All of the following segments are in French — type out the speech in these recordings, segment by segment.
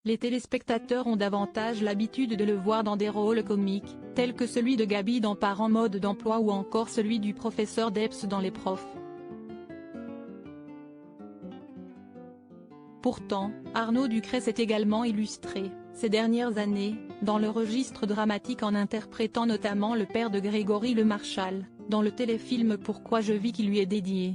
les téléspectateurs ont davantage l'habitude de le voir dans des rôles comiques, tels que celui de Gabi dans Parents mode d'emploi ou encore celui du professeur Debs dans Les Profs. Pourtant, Arnaud Ducret s'est également illustré, ces dernières années, dans le registre dramatique en interprétant notamment le père de Grégory Le Marchal, dans le téléfilm Pourquoi je vis qui lui est dédié.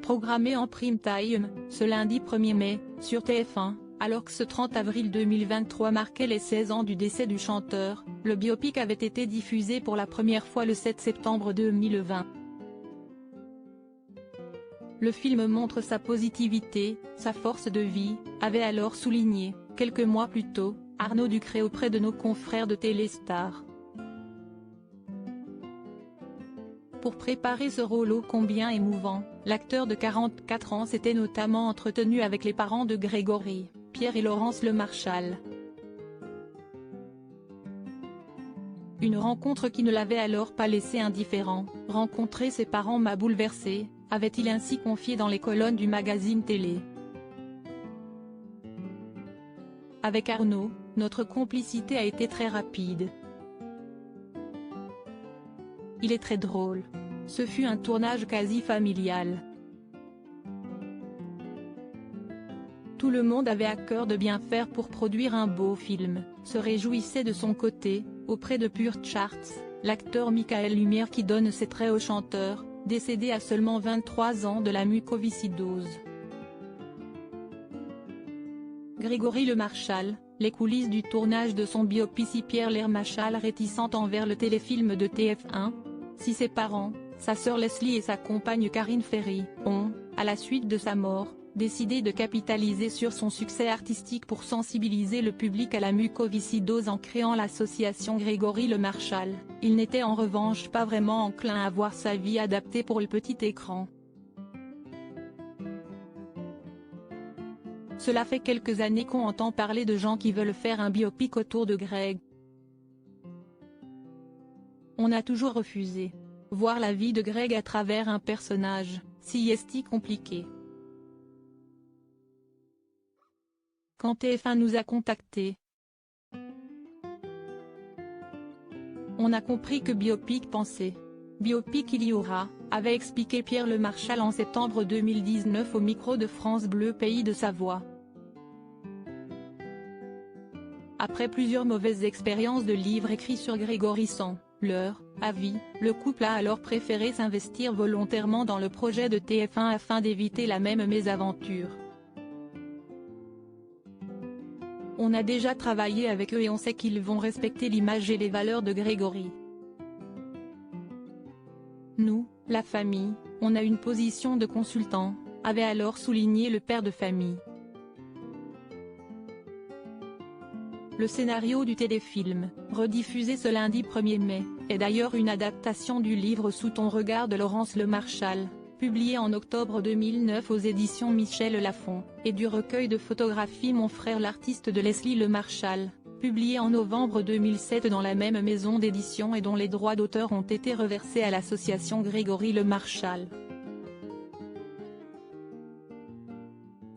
Programmé en prime time, ce lundi 1er mai, sur TF1, alors que ce 30 avril 2023 marquait les 16 ans du décès du chanteur, le biopic avait été diffusé pour la première fois le 7 septembre 2020. Le film montre sa positivité, sa force de vie, avait alors souligné, quelques mois plus tôt, Arnaud Ducret auprès de nos confrères de Téléstar. Pour préparer ce rôle ô combien émouvant, l'acteur de 44 ans s'était notamment entretenu avec les parents de Grégory, Pierre et Laurence Le Marchal. Une rencontre qui ne l'avait alors pas laissé indifférent. « Rencontrer ses parents m'a bouleversé », avait-il ainsi confié dans les colonnes du magazine Télé. Avec Arnaud, notre complicité a été très rapide. Il est très drôle. Ce fut un tournage quasi familial. Tout le monde avait à cœur de bien faire pour produire un beau film, se réjouissait de son côté, auprès de Pure Charts, l'acteur Michael Lumière qui donne ses traits au chanteur, décédé à seulement 23 ans de la mucoviscidose. Grégory Le Marchal, les coulisses du tournage de son biopic. Pierre Le Marchal réticente envers le téléfilm de TF1. Si ses parents, sa sœur Leslie et sa compagne Karine Ferry, ont, à la suite de sa mort, décidé de capitaliser sur son succès artistique pour sensibiliser le public à la mucoviscidose en créant l'association Grégory Le Marchal, il n'était en revanche pas vraiment enclin à voir sa vie adaptée pour le petit écran. Cela fait quelques années qu'on entend parler de gens qui veulent faire un biopic autour de Greg. On a toujours refusé. Voir la vie de Greg à travers un personnage, si compliqué. Quand TF1 nous a contactés, on a compris que biopic pensait. Biopic il y aura, avait expliqué Pierre Le Marchal en septembre 2019 au micro de France Bleu Pays de Savoie. Après plusieurs mauvaises expériences de livres écrits sur Grégory sans leur avis, le couple a alors préféré s'investir volontairement dans le projet de TF1 afin d'éviter la même mésaventure. On a déjà travaillé avec eux et on sait qu'ils vont respecter l'image et les valeurs de Grégory. Nous, la famille, on a une position de consultant, avait alors souligné le père de famille. Le scénario du téléfilm, rediffusé ce lundi 1er mai, est d'ailleurs une adaptation du livre Sous ton regard de Laurence Le Marchal, publié en octobre 2009 aux éditions Michel Lafon, et du recueil de photographies Mon frère l'artiste de Leslie Le Marchal, publié en novembre 2007 dans la même maison d'édition et dont les droits d'auteur ont été reversés à l'association Grégory Le Marchal.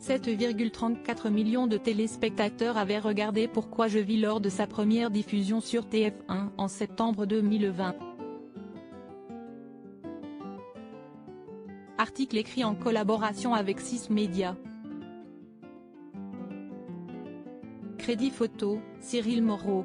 7,34 millions de téléspectateurs avaient regardé Pourquoi je vis lors de sa première diffusion sur TF1 en septembre 2020. Article écrit en collaboration avec 6 médias. Crédit photo, Cyril Moreau.